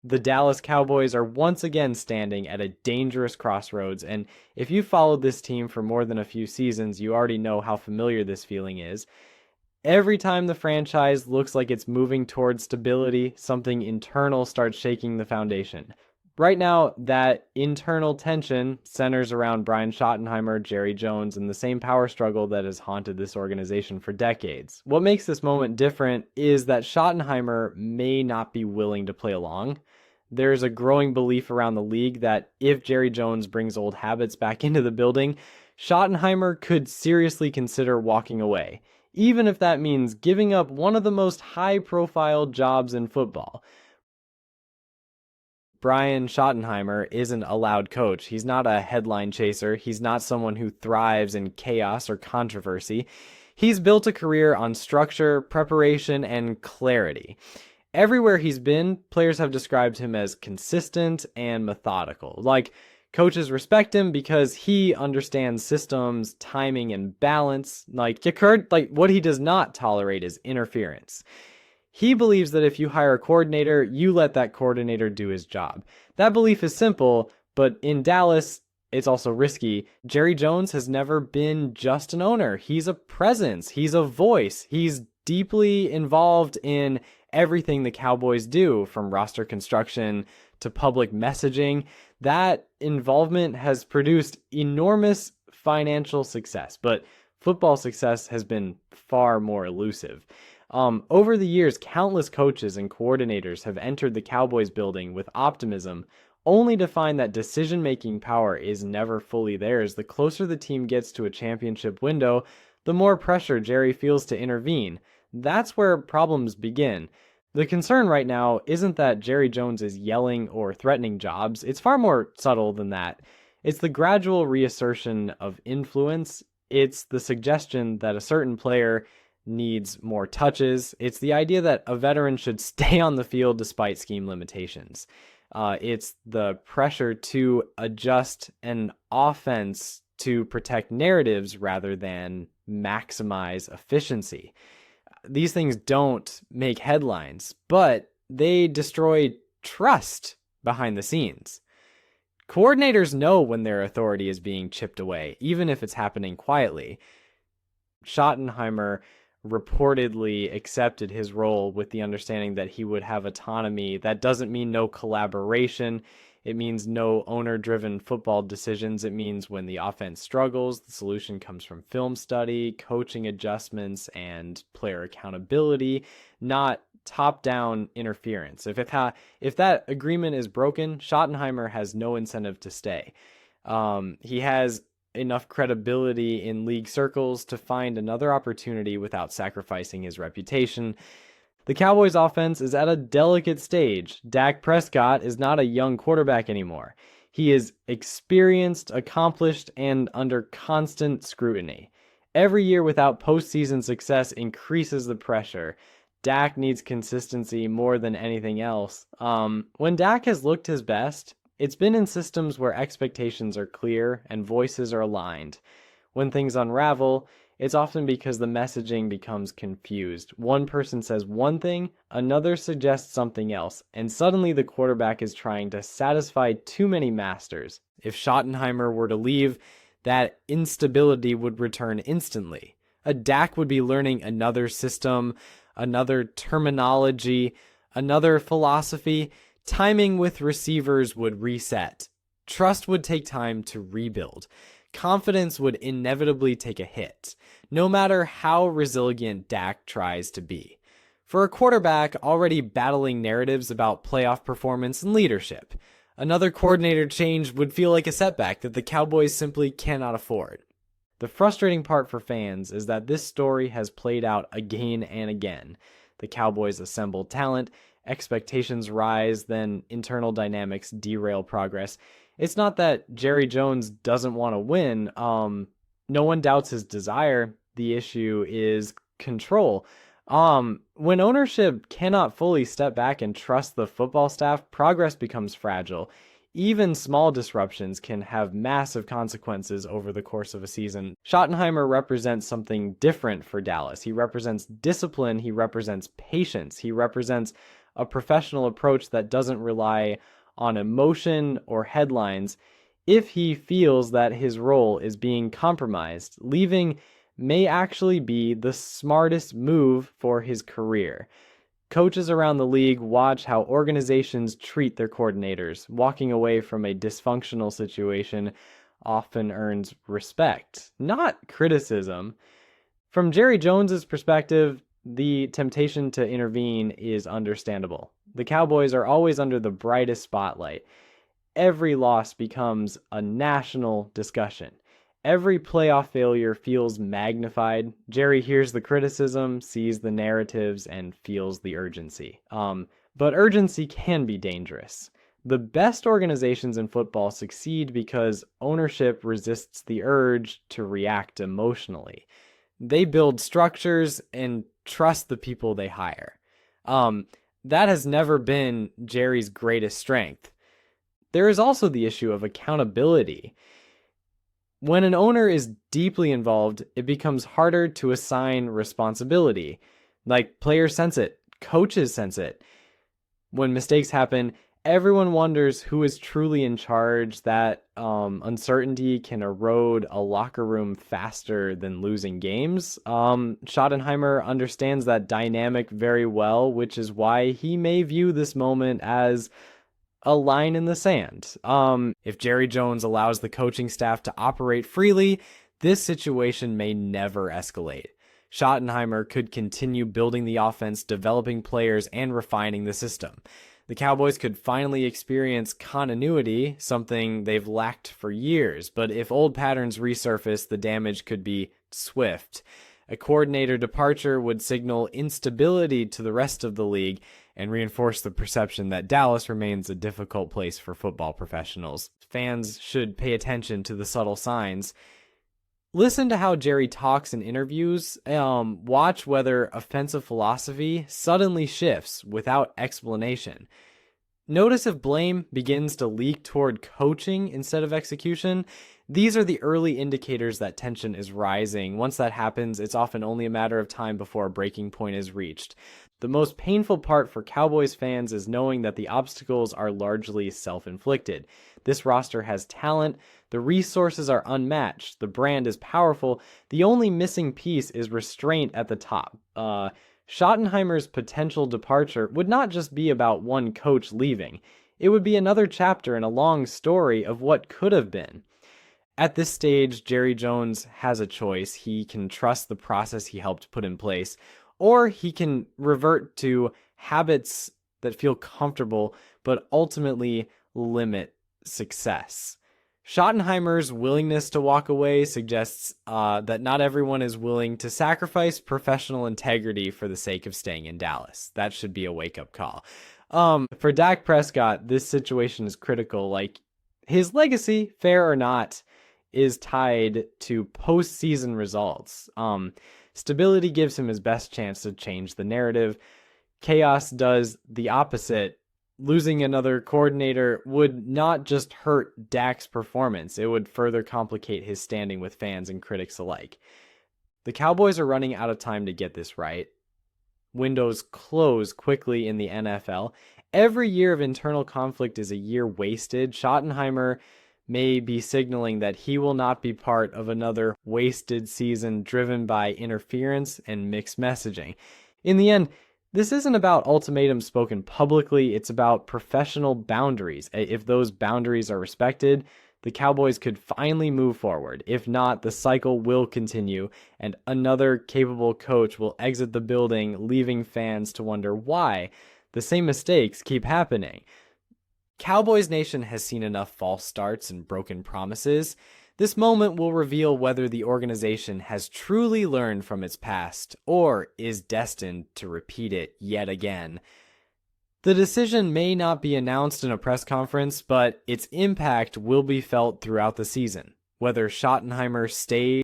The Dallas Cowboys are once again standing at a dangerous crossroads, and if you've followed this team for more than a few seasons, you already know how familiar this feeling is. Every time the franchise looks like it's moving towards stability, something internal starts shaking the foundation. Right now, that internal tension centers around Brian Schottenheimer, Jerry Jones, and the same power struggle that has haunted this organization for decades. What makes this moment different is that Schottenheimer may not be willing to play along. There's a growing belief around the league that if Jerry Jones brings old habits back into the building, Schottenheimer could seriously consider walking away, even if that means giving up one of the most high-profile jobs in football. Brian Schottenheimer isn't a loud coach. He's not a headline chaser. He's not someone who thrives in chaos or controversy. He's built a career on structure, preparation, and clarity. Everywhere he's been, players have described him as consistent and methodical. Like, coaches respect him because he understands systems, timing, and balance. Like what he does not tolerate is interference. He believes that if you hire a coordinator, you let that coordinator do his job. That belief is simple, but in Dallas, it's also risky. Jerry Jones has never been just an owner. He's a presence. He's a voice. He's deeply involved in everything the Cowboys do, from roster construction to public messaging. That involvement has produced enormous financial success, but football success has been far more elusive. Over the years, countless coaches and coordinators have entered the Cowboys building with optimism, only to find that decision-making power is never fully theirs. The closer the team gets to a championship window, the more pressure Jerry feels to intervene. That's where problems begin. The concern right now isn't that Jerry Jones is yelling or threatening jobs. It's far more subtle than that. It's the gradual reassertion of influence. It's the suggestion that a certain player needs more touches. It's the idea that a veteran should stay on the field despite scheme limitations. It's the pressure to adjust an offense to protect narratives rather than maximize efficiency. These things don't make headlines, but they destroy trust behind the scenes. Coordinators know when their authority is being chipped away, even if it's happening quietly. Schottenheimer reportedly accepted his role with the understanding that he would have autonomy. That doesn't mean no collaboration. It means no owner-driven football decisions. It means when the offense struggles, the solution comes from film study, coaching adjustments, and player accountability, not top-down interference. If that agreement is broken, Schottenheimer has no incentive to stay. He has enough credibility in league circles to find another opportunity without sacrificing his reputation. The Cowboys offense is at a delicate stage. Dak Prescott is not a young quarterback anymore. He is experienced, accomplished, and under constant scrutiny. Every year without postseason success increases the pressure. Dak needs consistency more than anything else. When Dak has looked his best, it's been in systems where expectations are clear and voices are aligned. When things unravel, it's often because the messaging becomes confused. One person says one thing, another suggests something else, and suddenly the quarterback is trying to satisfy too many masters. If Schottenheimer were to leave, that instability would return instantly. A Dak would be learning another system, another terminology, another philosophy. Timing with receivers would reset. Trust would take time to rebuild. Confidence would inevitably take a hit, no matter how resilient Dak tries to be. For a quarterback already battling narratives about playoff performance and leadership, another coordinator change would feel like a setback that the Cowboys simply cannot afford. The frustrating part for fans is that this story has played out again and again. The Cowboys assemble talent, expectations rise, then internal dynamics derail progress. It's not that Jerry Jones doesn't want to win. No one doubts his desire. The issue is control. When ownership cannot fully step back and trust the football staff, progress becomes fragile. Even small disruptions can have massive consequences over the course of a season. Schottenheimer represents something different for Dallas. He represents discipline. He represents patience. He represents a professional approach that doesn't rely on emotion or headlines, if he feels that his role is being compromised, leaving may actually be the smartest move for his career. Coaches around the league watch how organizations treat their coordinators. Walking away from a dysfunctional situation often earns respect, not criticism. From Jerry Jones's perspective, the temptation to intervene is understandable. The Cowboys are always under the brightest spotlight. Every loss becomes a national discussion. Every playoff failure feels magnified. Jerry hears the criticism, sees the narratives, and feels the urgency. But urgency can be dangerous. The best organizations in football succeed because ownership resists the urge to react emotionally. They build structures and trust the people they hire. That has never been Jerry's greatest strength. There is also the issue of accountability. When an owner is deeply involved, it becomes harder to assign responsibility. Like, players sense it, coaches sense it. When mistakes happen, everyone wonders who is truly in charge. That uncertainty can erode a locker room faster than losing games. Schottenheimer understands that dynamic very well, which is why he may view this moment as a line in the sand. If Jerry Jones allows the coaching staff to operate freely, this situation may never escalate. Schottenheimer could continue building the offense, developing players, and refining the system. The Cowboys could finally experience continuity, something they've lacked for years. But if old patterns resurface, the damage could be swift. A coordinator departure would signal instability to the rest of the league and reinforce the perception that Dallas remains a difficult place for football professionals. Fans should pay attention to the subtle signs. Listen to how Jerry talks in interviews. Watch whether offensive philosophy suddenly shifts without explanation. Notice if blame begins to leak toward coaching instead of execution. These are the early indicators that tension is rising. Once that happens, it's often only a matter of time before a breaking point is reached. The most painful part for Cowboys fans is knowing that the obstacles are largely self-inflicted. This roster has talent, the resources are unmatched, the brand is powerful, the only missing piece is restraint at the top. Schottenheimer's potential departure would not just be about one coach leaving. It would be another chapter in a long story of what could have been. At this stage, Jerry Jones has a choice. He can trust the process he helped put in place, or he can revert to habits that feel comfortable but ultimately limit success. Schottenheimer's willingness to walk away suggests that not everyone is willing to sacrifice professional integrity for the sake of staying in Dallas. That should be a wake-up call. For Dak Prescott, this situation is critical. Like, his legacy, fair or not, is tied to postseason results. Stability gives him his best chance to change the narrative. Chaos does the opposite. Losing another coordinator would not just hurt Dak's performance, it would further complicate his standing with fans and critics alike. The Cowboys are running out of time to get this right. Windows close quickly in the NFL. Every year of internal conflict is a year wasted. Schottenheimer may be signaling that he will not be part of another wasted season driven by interference and mixed messaging. In the end, this isn't about ultimatums spoken publicly, it's about professional boundaries. If those boundaries are respected, the Cowboys could finally move forward. If not, the cycle will continue, and another capable coach will exit the building, leaving fans to wonder why the same mistakes keep happening. Cowboys Nation has seen enough false starts and broken promises. This moment will reveal whether the organization has truly learned from its past or is destined to repeat it yet again. The decision may not be announced in a press conference, but its impact will be felt throughout the season. Whether Schottenheimer stays